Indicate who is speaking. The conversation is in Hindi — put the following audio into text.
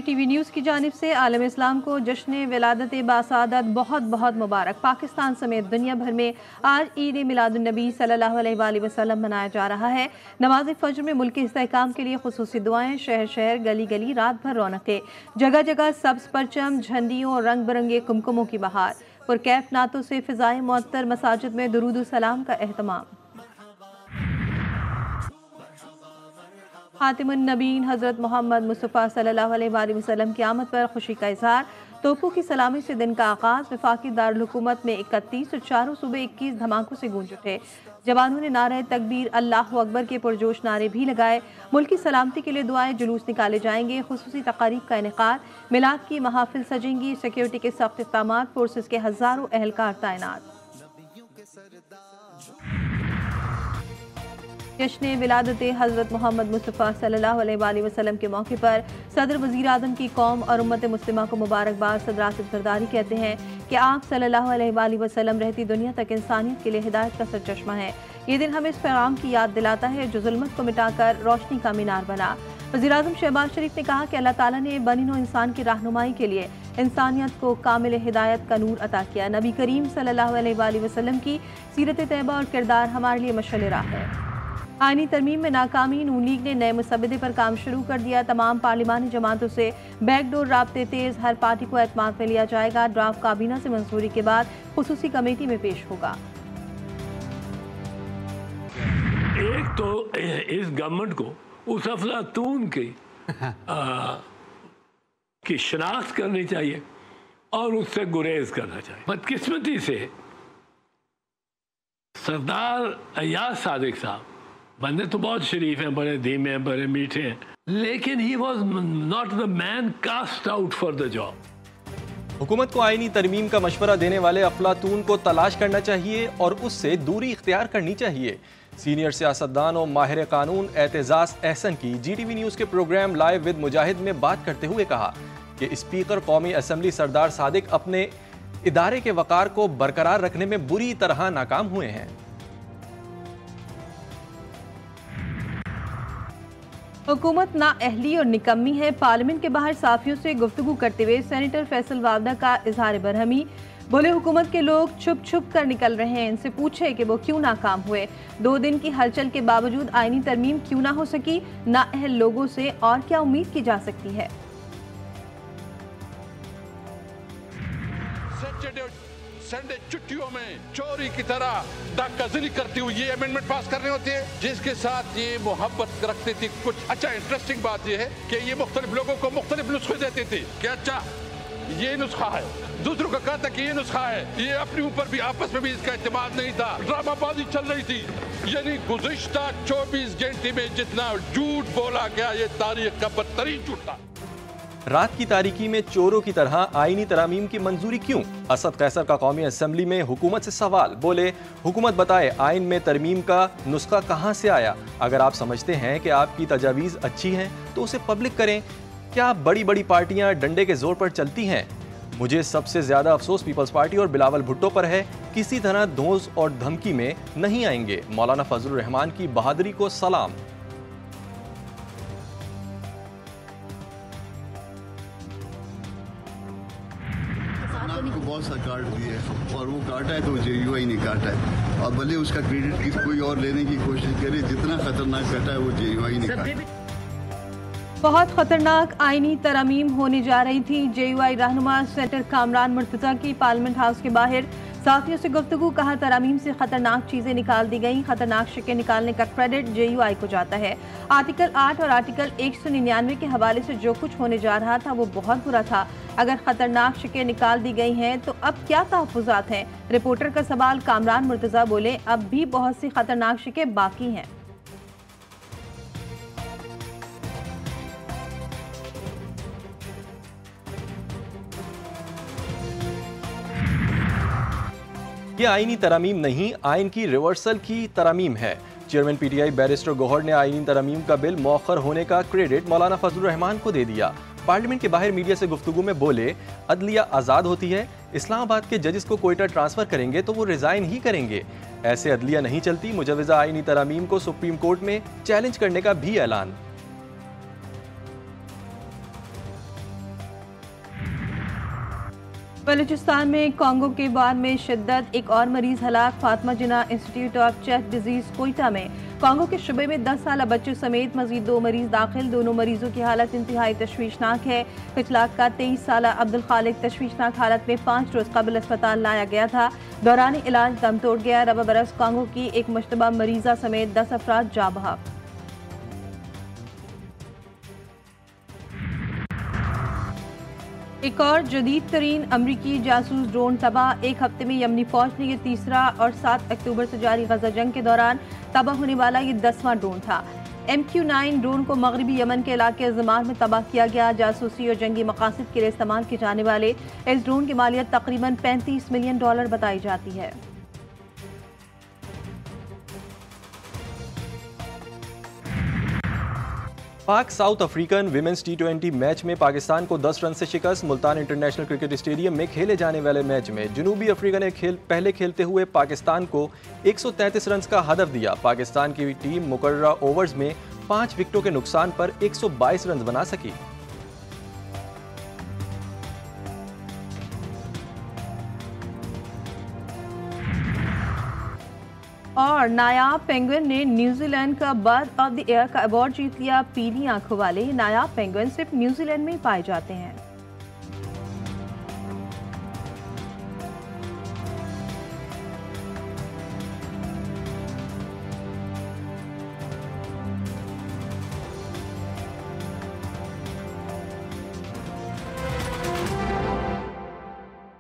Speaker 1: टीवी न्यूज़ की जानिब से आलम इस्लाम को जश्न विलादत बासादत बहुत बहुत मुबारक। पाकिस्तान समेत दुनिया भर में आज ईद मिलादुन्नबी सल्लल्लाहु अलैहि वसल्लम मनाया जा रहा है। नमाज फज्र में मुल्क के इस्तेहकाम के लिए खुसूसी दुआएं, शहर शहर गली गली रात भर रौनकें, जगह जगह सब्ज परचम, झंडियों और रंग बिरंगे कुमकुमों की बहार। पुरकैफ नातों से फिजाएं मुअत्तर, मसाजिद में दुरूद सलाम का एहतमाम। खातिमुन नबीन हज़रत मोहम्मद मुस्तफ़ा सल्लल्लाहु अलैहि वसल्लम की आमद पर खुशी का इज़हार। तोपों की सलामी से दिन का आगाज़। वफाकी दारुल हुकूमत में 31 और चारों सूबे 21 धमाकों से गूंज उठे। जवानों ने नारे तकबीर, अल्लाहु अकबर के पुरजोश नारे भी लगाए। मुल्क की सलामती के लिए दुआएं, जुलूस निकाले जाएंगे। खुसूसी तकारीब का इनेकाद, मिलाद की महफिल सजेंगी। सिक्योरिटी के सख्त इक़दामात, फोर्सेस के हज़ारों एहलकार तैनात। जश्न विलादत हज़रत मोहम्मद मुस्तफ़ा सल्लल्लाहु अलैहि वसल्लम के मौके पर सदर वज़ीर आज़म की कौम और उम्मत मुस्लिमा को मुबारकबाद। सदर आसिफ ज़रदारी कहते हैं कि आप सल्लल्लाहु अलैहि वसल्लम रहती दुनिया तक इंसानियत के लिए हिदायत का सरचश्मा है। ये दिन हमें इस पैगाम की याद दिलाता है जो जुल्मत को मिटाकर रोशनी का मीनार बना। वज़ीर आज़म शहबाज शरीफ ने कहा कि अल्लाह ताला ने बनी नौ इंसान की रहनुमाई के लिए इंसानियत को कामिल हिदायत का नूर अता किया। नबी करीम सल्लल्लाहु अलैहि वसल्लम की सीरत तैयबा और किरदार हमारे लिए मशअल राह है। आईनी तरमीम में नाकामी, नून लीग ने नए मुसव्वदे पर काम शुरू कर दिया। तमाम पार्लिमानी जमातों से बैकडोर राब्ते तेज, हर पार्टी को एतमाद में लिया जाएगा। ड्राफ्ट काबीना से मंजूरी के बाद खुसूसी कमेटी में पेश होगा।
Speaker 2: एक तो इस गवर्नमेंट को उस अफलातून की शनाख्त करनी चाहिए और उससे गुरेज करना चाहिए। बदकिस्मती से सरदार अय्याज सादिक साहब बंदे तो बहुत शरीफ हैं, बड़े धीमे हैं, बड़े मीठे हैं, लेकिन he was not the man cast out for the job.
Speaker 3: हुकूमत को आईनी तरमीम का मशवरा देने वाले अफलातून को तलाश करना चाहिए और उससे दूरी इख्तियार करनी चाहिए। सीनियर सियासतदान और माहिर कानून एतजाज अहसन की GTV न्यूज़ के प्रोग्राम लाइव विद मुजाहिद में बात करते हुए कहा कि स्पीकर कौमी असम्बली सरदार सादिक अपने इदारे के वकार को बरकरार रखने में बुरी तरह नाकाम हुए हैं।
Speaker 1: हुकूमत नाअहली और निकम्मी है। पार्लियामेंट के बाहर साफियों से गुफ्तगू करते हुए सेनेटर फैसल वावदा का इजहार बरहमी। बोले हुकूमत के लोग छुप छुप कर निकल रहे हैं, इनसे पूछे कि वो क्यों नाकाम हुए। 2 दिन की हलचल के बावजूद आईनी तरमीम क्यों ना हो सकी। नाअहल लोगों से और क्या उम्मीद की जा सकती है।
Speaker 4: संडे छुट्टियों में चोरी की तरह डाकाज़नी करती हुई ये अमेंडमेंट पास करने होते हैं, जिसके साथ ये मोहब्बत रखते थे। कुछ अच्छा इंटरेस्टिंग बात ये है कि ये मुख्तलिफ लोगों को मुख्तलिफ नुस्खे देते थे कि अच्छा ये नुस्खा है, दूसरों का कहता कि ये नुस्खा है। ये अपने ऊपर भी आपस में भी इसका इत्तेमाद नहीं था, ड्रामाबाजी चल रही थी। यानी गुज़िश्ता 24 घंटे में जितना झूठ बोला गया, ये तारीख का बदतरीन झूठ था।
Speaker 3: रात की तारीकी में चोरों की तरह आईनी तरामीम की मंजूरी क्यों? असद कैसर का कौमी असम्बली में हुकूमत से सवाल। बोले हुकूमत बताए आइन में तरमीम का नुस्खा कहाँ से आया। अगर आप समझते हैं कि आपकी तजावीज़ अच्छी हैं तो उसे पब्लिक करें। क्या बड़ी बड़ी पार्टियां डंडे के जोर पर चलती हैं? मुझे सबसे ज्यादा अफसोस पीपल्स पार्टी और बिलावल भुट्टो पर है। किसी तरह धोस और धमकी में नहीं आएंगे। मौलाना फजलुर रहमान की बहादुरी को सलाम।
Speaker 5: को बहुत सा काट दिया है और वो काटा है तो JUI ने काटा है, और भले उसका क्रेडिट कोई और लेने की कोशिश करे, जितना खतरनाक काटा है वो JUI ने काटा।
Speaker 1: बहुत खतरनाक आईनी तरमीम होने जा रही थी। JUI रहनुमा सेनेटर कामरान मुर्तजा की पार्लियामेंट हाउस के बाहर साथियों से गुफ्तगू। कहा तरामीम से खतरनाक चीजें निकाल दी गई। खतरनाक शिकें निकालने का क्रेडिट JUI को जाता है। आर्टिकल 8 और आर्टिकल 199 के हवाले से जो कुछ होने जा रहा था वो बहुत बुरा था। अगर खतरनाक शिकें निकाल दी गई हैं तो अब क्या तहफ़्फ़ुज़ात हैं? रिपोर्टर का सवाल। कामरान मुर्तजा बोले अब भी बहुत सी खतरनाक शिकें बाकी हैं।
Speaker 3: ये आईनी तरामीम नहीं, आइन की रिवर्सल की तरामीम है। चेयरमैन PTI बैरिस्टर गौहर ने आईनी तरमीम का बिल मौखर होने का क्रेडिट मौलाना फजलुर रहमान को दे दिया। पार्लियामेंट के बाहर मीडिया से गुफ्तगू में बोले अदलिया आज़ाद होती है। इस्लामाबाद के जजेस को कोयटा ट्रांसफर करेंगे तो वो रिजाइन ही करेंगे। ऐसे अदलिया नहीं चलती। मुजवजा आईनी तरामीम को सुप्रीम कोर्ट में चैलेंज करने का भी ऐलान।
Speaker 1: बलूचिस्तान में कॉन्गो के बाद में शिद्दत, एक और मरीज हलाक। Fatima Jinnah Institute of Chest Disease Quetta में कॉन्गो के शुबे में 10 साल बच्चे समेत मजीद 2 मरीज दाखिल। दोनों मरीजों की हालत इंतहाई तशवीशनाक है। पिछलाक का 23 साल अब्दुल खालिक तशवीशनाक हालत में 5 रोज कबल अस्पताल लाया गया था। दौरान इलाज दम तोड़ गया। रबा बरस कॉन्गो की एक मुश्तबा मरीजा समेत 10 अफराद जा बहक। एक और जदीद तरीन अमरीकी जासूस ड्रोन तबाह। एक हफ्ते में यमनी फौज ने यह तीसरा और 7 अक्टूबर से जारी गजा जंग के दौरान तबाह होने वाला ये 10वां ड्रोन था। MQ-9 ड्रोन को मगरबी यमन के इलाके ज़मार में तबाह किया गया। जासूसी और जंगी मकासद के लिए इस्तेमाल किए जाने वाले इस ड्रोन की मालियत तकरीबन $35 मिलियन बताई जाती है।
Speaker 3: पाक south African women's T20 match में पाकिस्तान को 10 रन से शिकस्त। मुल्तान इंटरनेशनल क्रिकेट स्टेडियम में खेले जाने वाले मैच में जनूबी अफ्रीका ने पहले खेलते हुए पाकिस्तान को 133 रन का हदफ दिया। पाकिस्तान की टीम मुकर्ररा ओवर्स में 5 विकेटों के नुकसान पर 122 रन बना सकी।
Speaker 1: और नायाब पेंगुइन ने न्यूजीलैंड का बर्ड ऑफ द ईयर का अवार्ड जीत लिया। पीली आंखों वाले नायाब पेंगुइन सिर्फ न्यूजीलैंड में ही पाए जाते हैं।